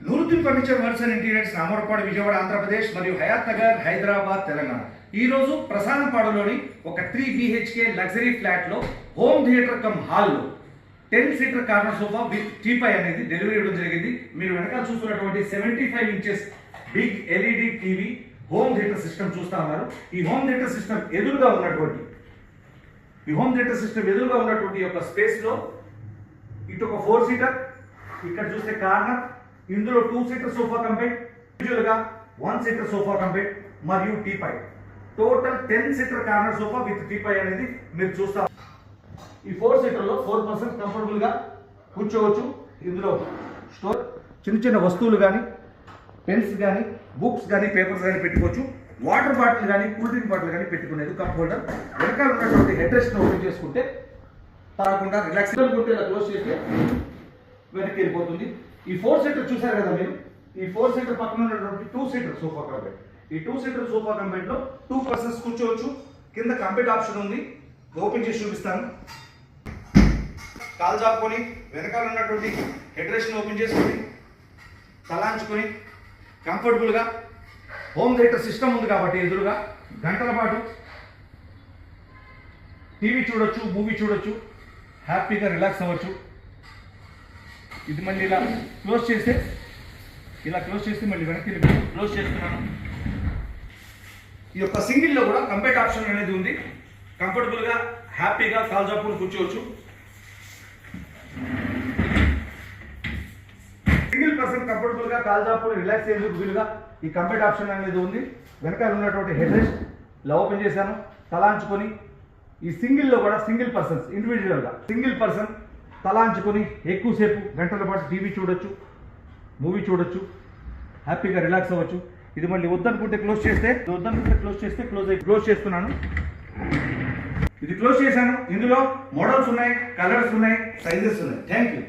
Nooruddin furniture works and interiors Ramavarapadu Vijayawada Andhra Pradesh మరియు హయాత్ నగర్ హైదరాబాద్ తెలంగాణ. ఈ రోజు ప్రసాదంపాడులోని ఒక 3 BHK లగ్జరీ ఫ్లాట్ లో హోమ్ థియేటర్ కమ్ హాల్ లో 10 seater corner sofa with teapoy అనేది డెలివరీ ఇవ్వడం జరిగింది. మీరు వెనకాల చూస్తున్నటువంటి 75 inches big LED TV home theatre system చూస్తా ఉన్నారు. ఈ హోమ్ థియేటర్ సిస్టమ్ ఎదురుగా ఉన్నటువంటి యొక్క స్పేస్ లో ఇటు ఒక 4 సీటర్, ఇక్కడ చూస్తే కార్నర్, ఇందులో 2 సీటర్ సోఫా కంపెట్, ఇండివిజువల్ గా 1 సీటర్ సోఫా కంపెట్ మరియు teapoy, total 10 seater corner sofa with teapoy అనేది మీరు చూస్తారు. ఈ 4 సీటర్ లో 4 పర్సన్స్ కంఫర్టబుల్ గా కూర్చోవచ్చు. ఇందులో స్టోర్ చిన్న చిన్న వస్తువులు కానీ, పెన్స్ కానీ, బుక్స్ కానీ, పేపర్స్ కానీ పెట్టుకోవచ్చు. వాటర్ బాటిల్ కానీ, కూల్ డ్రింక్ బాటిల్ కానీ పెట్టుకునేది కప్ హోల్డర్. వెనకాల ఉన్నటువంటి హెడ్ రెస్ట్ ఓపెన్ చేసుకుంటే తాగకుండా రిలాక్స్ ఉంటే ఇలా క్లోజ్ చేస్తే వెనక్కి వెళ్ళిపోతుంది. ఈ 4 సీటర్ చూసారు కదా మీరు, ఈ 4 సీటర్ పక్కన ఉన్నటువంటి 2 సీటర్ సోఫా కంపెట్. ఈ 2 సీటర్ సోఫా కంపెట్ లో 2 పర్సన్స్ కూర్చోవచ్చు. కింద కంపెట్ ఆప్షన్ ఉంది, ఓపెన్ చేసి చూపిస్తాను. కాలు చాపుకొని వెనకాల ఉన్నటువంటి హెడ్ రెస్ట్ ఓపెన్ చేసుకొని తలాంచుకొని కంఫర్టబుల్ గా హోమ్ థియేటర్ సిస్టమ్ ఉంది కాబట్టి ఎదురుగా గంటల పాటు టీవీ చూడొచ్చు, మూవీ చూడొచ్చు, హ్యాపీగా రిలాక్స్ అవ్వచ్చు. ఇది మళ్ళీ ఇలా క్లోజ్ చేస్తే మళ్ళీ వెనక్కి క్లోజ్ చేస్తున్నాను. ఈ యొక్క సింగిల్లో కూడా కంఫర్ట్ ఆప్షన్ అనేది ఉంది. కంఫర్టబుల్గా హ్యాపీగా కాల్ జాపులు కూర్చోవచ్చు. సింగిల్ పర్సన్ కంఫర్టబుల్గా కాల్ జాపులు రిలాక్స్ అయ్యేందుకు వీలుగా ఈ కంఫర్ట్ ఆప్షన్ అనేది ఉంది. వెనకాల ఉన్నటువంటి హెడ్ రెస్ట్ ఇలా ఓపెన్ చేశాను, తలాంచుకొని ఈ సింగిల్లో కూడా సింగిల్ పర్సన్స్ ఇండివిజువల్గా సింగిల్ పర్సన్ తలాంచుకొని ఎక్కువసేపు గంటల పాటు టీవీ చూడొచ్చు, మూవీ చూడొచ్చు, హ్యాపీగా రిలాక్స్ అవ్వచ్చు. ఇది మళ్ళీ వద్దనుకుంటే క్లోజ్ చేస్తే క్లోజ్ చేస్తున్నాను. ఇది క్లోజ్ చేశాను. ఇందులో మోడల్స్ ఉన్నాయి, కలర్స్ ఉన్నాయి, సైజెస్ ఉన్నాయి. Thank you.